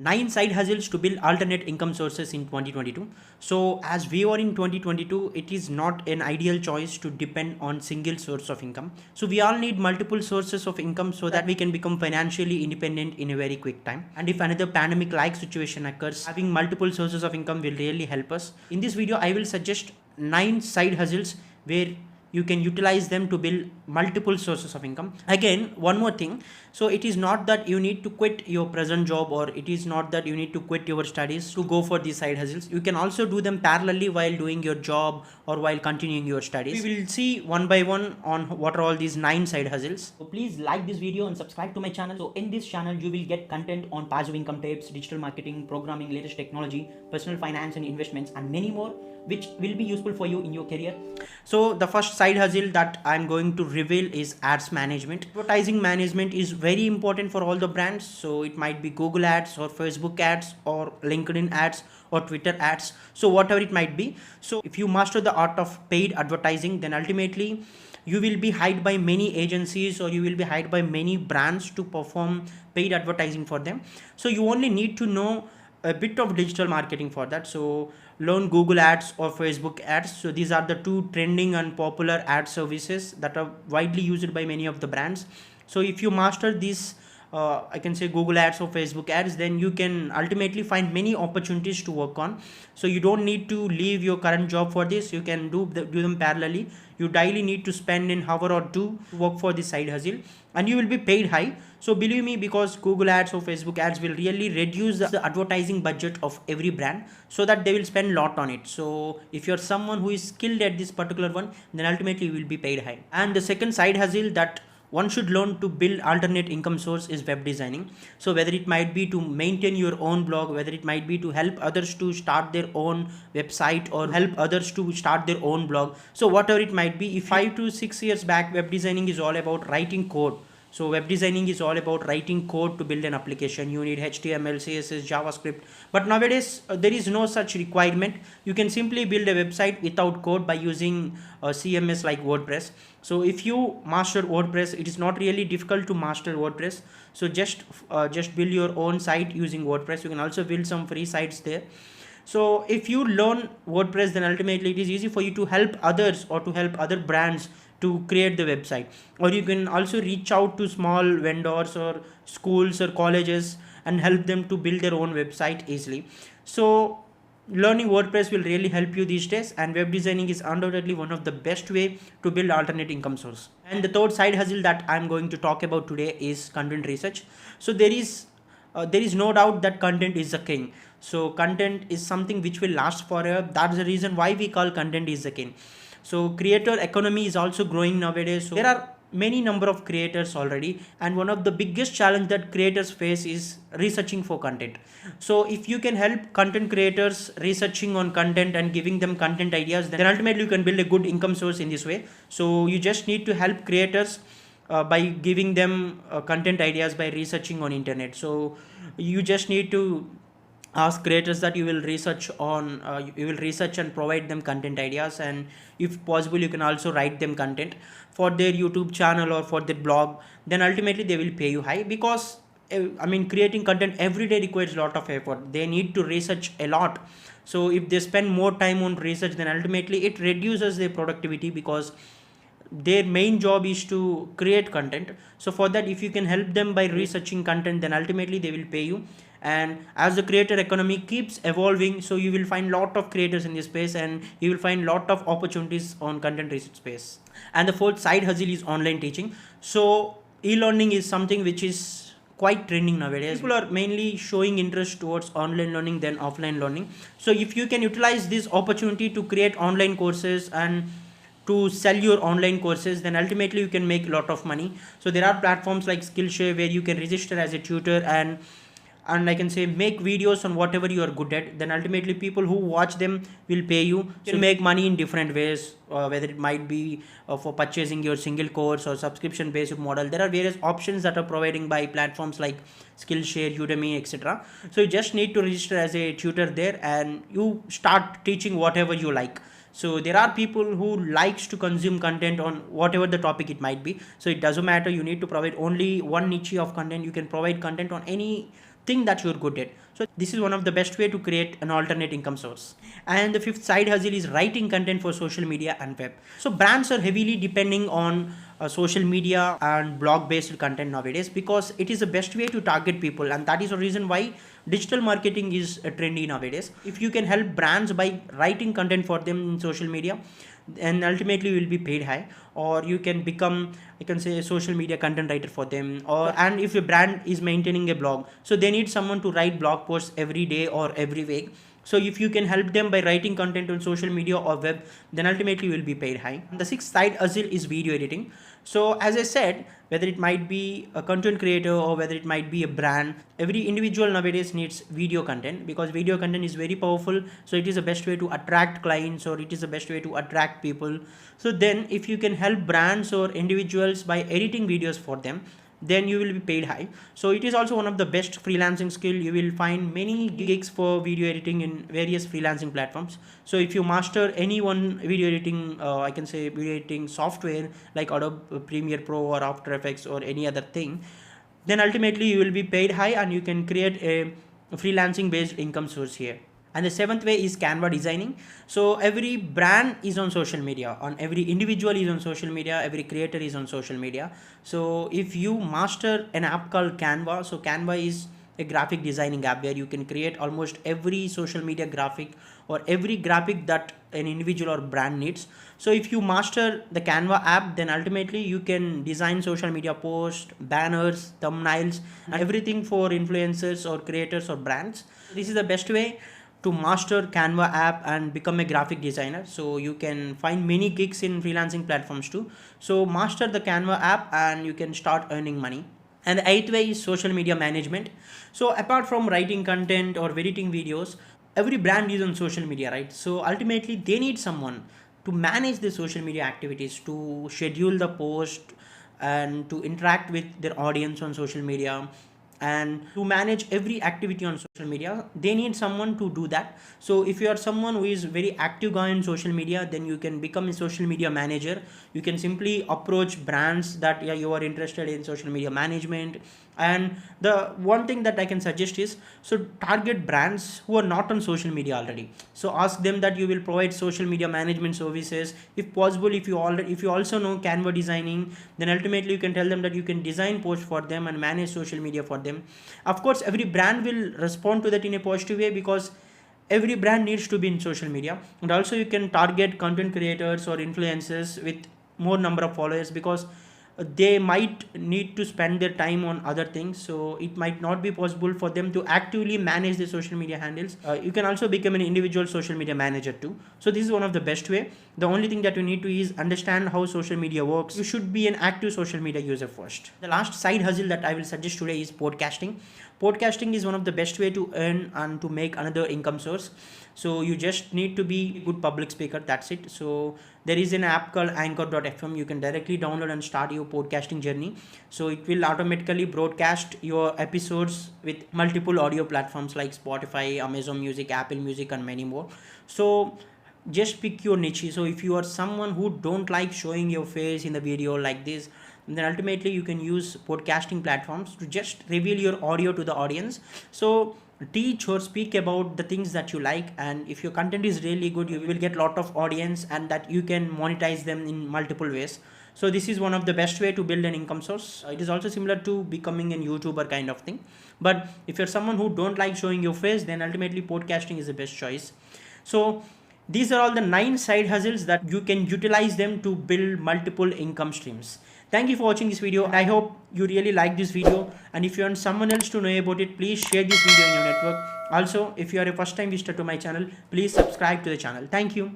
9 side hustles to build alternate income sources in 2022. So as we are in 2022, it is not an ideal choice to depend on single source of income. So we all need multiple sources of income so that we can become financially independent in a very quick time. And if another pandemic like situation occurs, having multiple sources of income will really help us. In this video, I will suggest 9 side hustles where you can utilize them to build multiple sources of income. Again, one more thing, so it is not that you need to quit your present job, or it is not that you need to quit your studies to go for these side hustles. You can also do them parallelly while doing your job or while continuing your studies. We will see one by one on what are all these 9 side hustles. So please like this video and subscribe to my channel. So in this channel you will get content on passive income tips, digital marketing, programming, latest technology, personal finance and investments, and many more, which will be useful for you in your career. So the first side hustle that I'm going to reveal is ads management. Advertising management is very important for all the brands. So it might be Google ads or Facebook ads or LinkedIn ads or Twitter ads. So whatever it might be. So if you master the art of paid advertising, then ultimately you will be hired by many agencies, or you will be hired by many brands to perform paid advertising for them. So you only need to know a bit of digital marketing for that. So learn Google ads or Facebook ads. So these are the two trending and popular ad services that are widely used by many of the brands. So if you master these I can say Google ads or Facebook ads, then you can ultimately find many opportunities to work on. So you don't need to leave your current job for this. You can do them parallelly. You daily need to spend an hour or two to work for this side hustle, and you will be paid high. So believe me, because Google ads or Facebook ads will really reduce the advertising budget of every brand, so that they will spend a lot on it. So if you're someone who is skilled at this particular one, then ultimately you will be paid high. And the second side hustle that one should learn to build alternate income source is web designing. So whether it might be to maintain your own blog, whether it might be to help others to start their own website, or help others to start their own blog. So whatever it might be, if 5 to 6 years back, web designing is all about writing code. So web designing is all about writing code to build an application. You need HTML, CSS, JavaScript. But nowadays there is no such requirement. You can simply build a website without code by using CMS like WordPress. So if you master WordPress, it is not really difficult to master WordPress. So just build your own site using WordPress. You can also build some free sites there. So if you learn WordPress, then ultimately it is easy for you to help others or to help other brands to create the website. Or you can also reach out to small vendors or schools or colleges and help them to build their own website easily. So learning WordPress will really help you these days, and web designing is undoubtedly one of the best way to build alternate income source. And the third side hustle that I'm going to talk about today is content research. So there is no doubt that content is the king. So content is something which will last forever. That's the reason why we call content is the king. So creator economy is also growing nowadays. So there are many number of creators already, and one of the biggest challenge that creators face is researching for content. So if you can help content creators researching on content and giving them content ideas, then ultimately you can build a good income source in this way. So you just need to help creators by giving them content ideas by researching on internet. So you just need to ask creators that you will research and provide them content ideas, and if possible you can also write them content for their YouTube channel or for their blog. Then ultimately they will pay you high, because creating content every day requires a lot of effort. They need to research a lot. So if they spend more time on research, then ultimately it reduces their productivity, because their main job is to create content. So for that, if you can help them by researching content, then ultimately they will pay you. And as the creator economy keeps evolving, so you will find lot of creators in this space, and you will find lot of opportunities on content research space. And the fourth side hustle is online teaching. So e-learning is something which is quite trending nowadays. People are mainly showing interest towards online learning than offline learning. So if you can utilize this opportunity to create online courses and to sell your online courses, then ultimately you can make a lot of money. So there are platforms like Skillshare where you can register as a tutor and I can say make videos on whatever you are good at. Then ultimately people who watch them will pay you. So you make money in different ways, whether it might be for purchasing your single course or subscription based model. There are various options that are providing by platforms like Skillshare, Udemy, etc. So you just need to register as a tutor there, and you start teaching whatever you like. So there are people who likes to consume content on whatever the topic it might be. So it doesn't matter, you need to provide only one niche of content. You can provide content on anything thing that you're good at. So this is one of the best way to create an alternate income source. And the fifth side hustle is writing content for social media and web. So brands are heavily depending on social media and blog based content nowadays, because it is the best way to target people, and that is the reason why digital marketing is trendy nowadays. If you can help brands by writing content for them in social media, and ultimately you will be paid high, or you can become, I can say, a social media content writer for them. Or and if a brand is maintaining a blog, so they need someone to write blog posts every day or every week. So if you can help them by writing content on social media or web, then ultimately you will be paid high. The sixth side hustle is video editing. So as I said, whether it might be a content creator or whether it might be a brand, every individual nowadays needs video content, because video content is very powerful. So it is the best way to attract clients, or it is the best way to attract people. So then if you can help brands or individuals by editing videos for them, then you will be paid high. So it is also one of the best freelancing skill. You will find many gigs for video editing in various freelancing platforms. So if you master any one video editing, I can say video editing software like Adobe Premiere Pro or After Effects or any other thing, then ultimately you will be paid high and you can create a freelancing based income source here. And the seventh way is Canva designing. So every brand is on social media, on every individual is on social media, every creator is on social media. So if you master an app called Canva, so Canva is a graphic designing app where you can create almost every social media graphic or every graphic that an individual or brand needs. So if you master the Canva app, then ultimately you can design social media posts, banners, thumbnails, and everything for influencers or creators or brands. This is the best way to master Canva app and become a graphic designer. So you can find many gigs in freelancing platforms too. So master the Canva app and you can start earning money. And the eighth way is social media management. So apart from writing content or editing videos, every brand is on social media, right? So ultimately they need someone to manage the social media activities, to schedule the post and to interact with their audience on social media, and to manage every activity on social media. They need someone to do that. So if you are someone who is very active guy on social media, then you can become a social media manager. You can simply approach brands that, yeah, you are interested in social media management. And the one thing that I can suggest is, so target brands who are not on social media already. So ask them that you will provide social media management services. If possible, if you also know Canva designing, then ultimately you can tell them that you can design posts for them and manage social media for them. Of course, every brand will respond to that in a positive way, because every brand needs to be in social media. And also you can target content creators or influencers with more number of followers, because they might need to spend their time on other things, so it might not be possible for them to actively manage the social media handles. You can also become an individual social media manager too. So this is one of the best way. The only thing that you need to is understand how social media works. You should be an active social media user first. The last side hustle that I will suggest today is podcasting. Podcasting is one of the best way to earn and to make another income source. So you just need to be a good public speaker, that's it. So there is an app called anchor.fm. You can directly download and start your podcasting journey. So it will automatically broadcast your episodes with multiple audio platforms like Spotify, Amazon Music, Apple Music, and many more. So just pick your niche. So if you are someone who don't like showing your face in the video like this, then ultimately you can use podcasting platforms to just reveal your audio to the audience. So teach or speak about the things that you like, and if your content is really good, you will get a lot of audience, and that you can monetize them in multiple ways. So this is one of the best way to build an income source. It is also similar to becoming a YouTuber kind of thing. But if you're someone who don't like showing your face, then ultimately podcasting is the best choice. So these are all the 9 side hustles that you can utilize them to build multiple income streams. Thank you for watching this video. I hope you really like this video, and if you want someone else to know about it, please share this video in your network. Also, if you are a first time visitor to my channel, please subscribe to the channel. Thank you.